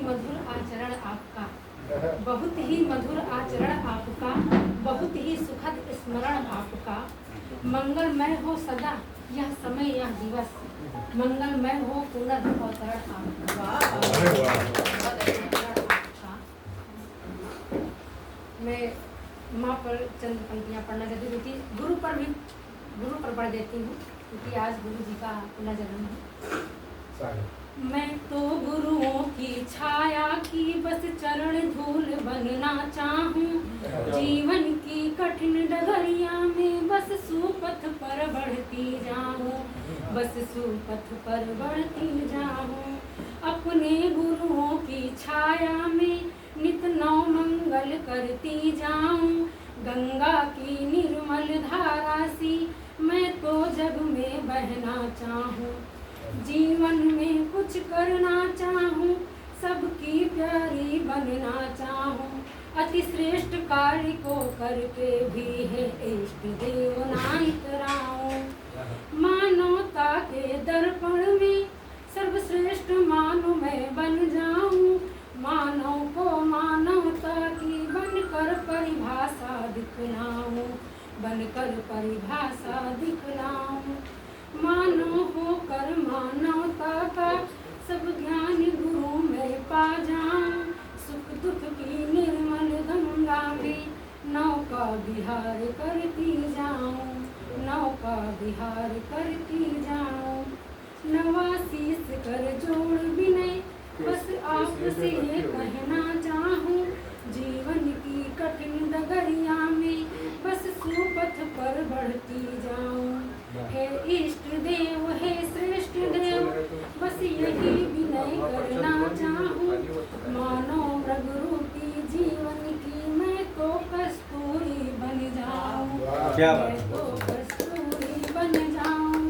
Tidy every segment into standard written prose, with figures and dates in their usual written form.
मधुर आचरण आपका, बहुत ही मधुर आचरण आपका, बहुत ही सुखद स्मरण आपका। मंगलमय हो सदा यह समय यह दिवस, मंगलमय हो पुनर्अवतरण आपका। मैं माँ पर चंद पंक्तियाँ पढ़ना चाहती हूँ, क्योंकि गुरु पर पढ़ देती हूँ, क्योंकि आज गुरु जी का पुनर्जन्म है। मैं तो गुरुओं की छाया की बस चरण धूल बनना चाहूं, जीवन की कठिन डगरिया में बस सुपथ पर बढ़ती जाऊं, बस सुपथ पर बढ़ती जाऊं। अपने गुरुओं की छाया में नित नौ मंगल करती जाऊं, गंगा की निर्मल धारा सी मैं तो जग में बहना चाहूं। जीवन में कुछ करना चाहूं, सबकी प्यारी बनना चाहूं, अति श्रेष्ठ कार्य को करके भी है इष्ट देव ना इतराऊं। मानवता के दर्पण में सर्वश्रेष्ठ मानव मैं बन जाऊं, मानव को मानवता की बनकर परिभाषा दिखलाऊं, बनकर परिभाषा दिखलाऊं। मानव होकर मानवता का सब ज्ञान गुरु में पा जाऊं, सुख दुख की निर्मल गंगा में नौका विहार करती जाऊं, नौका विहार करती जाऊं। नवाशीष कर जोड़ विनय बस आपसे ये कहना चाहूं, जीवन की कठिन डगरिया में बस सुपथ पर बढ़ती जाऊं। हे इष्ट देव हे श्रेष्ठ देव बस यही विनय करना चाहूं, मानो मृग रूपी जीवन की मैं तो कस्तूरी बन जाऊं, मैं तो कस्तूरी बन जाऊं।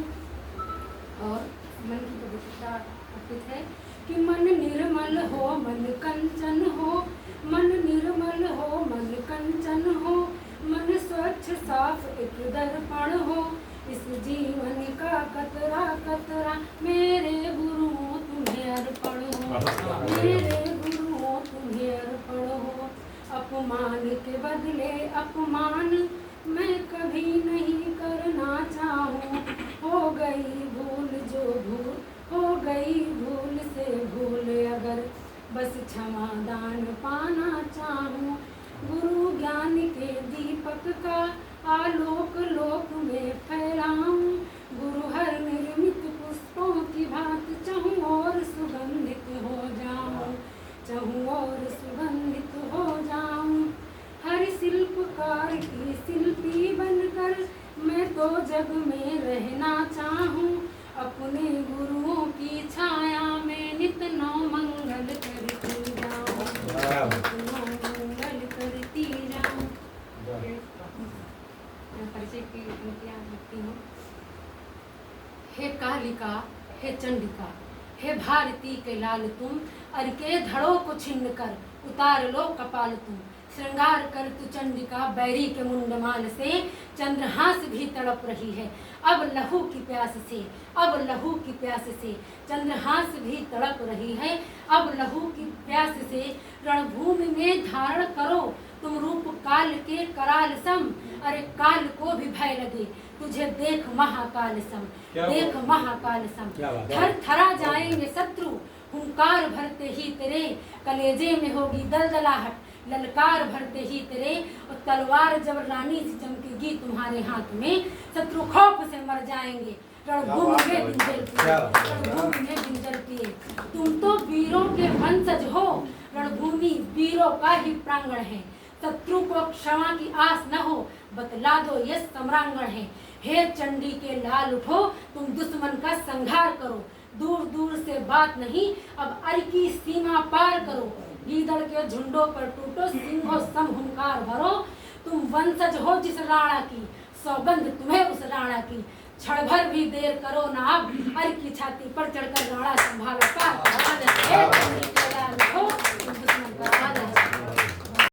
और मन की पवित्रता अर्पित है कि मन निर्मल हो मन कंचन हो, मन निर्मल हो मन कंचन हो, मन स्वच्छ साफ एक दर्पण हो, इस जीवन का कतरा कतरा मेरे गुरुओं तुम्हें अर्पण हो, मेरे गुरुओं तुम्हें अर्पण हो। अपमान के बदले अपमान मैं कभी नहीं करना चाहूँ, हो गई भूल जो भूल हो गई भूल से भूल अगर बस क्षमा दान पाना चाहूँ। गुरु ज्ञान के दीपक का आलोक लोक में फैलाऊं, गुरु हर निर्मित पुष्पों की भांति चाहूं और सुगंधित हो जाऊं, चाहूं और सुगंधित हो जाऊं। हर शिल्पकार की शिल्पी बनकर मैं तो जग में रहना चाहूं, अपने गुरुओं की छाया में नित नौ मंगल करती जाऊं, नित नौ मंगल करती जाऊं। परिचय की पंक्तियां लिखती हूँ। हे कालिका हे चंडिका हे भारती के लाल तुम, अर के धड़ों को छिन्न कर उतार लो कपाल तुम। श्रृंगार कर तू चंडिका बैरी के मुंडमाल से, चंद्रहास भी तड़प रही है अब लहू की प्यास से, अब लहू की प्यास से चंद्रहास भी तड़प रही है अब लहू की प्यास से। रणभूमि में धारण करो तुम रूप काल के कराल सम, अरे काल को भी भय लगे तुझे देख महाकाल सम, देख महाकाल सम। थर थरा जाएंगे शत्रु हुंकार भरते ही तेरे, कलेजे में होगी दलदलाहट ललकार भरते ही तेरे, और तलवार जब रानी से चमकेगी तुम्हारे हाथ में, शत्रु खौफ से मर जाएंगे रणभूमि में बिंजल पिए, रणभूमि में बिंजल पिए। तुम तो वीरों के वंशज हो, रणभूमि वीरों का ही प्रांगण है, शत्रु को क्षमा की आस न हो बतला दो ये सम्रांगण है। हे चंडी के लाल उठो तुम दुश्मन का संहार करो, दूर दूर से बात नहीं अब अर की सीमा पार करो। गीदड़ के झुंडों पर टूटो सिंहों सम हुंकार भरो, तुम वंशज हो जिस राणा की सौगंध तुम्हें उस राणा की। क्षण भर भी देर करो ना अब अर की छाती पर चढ़कर राणा संभालो पार।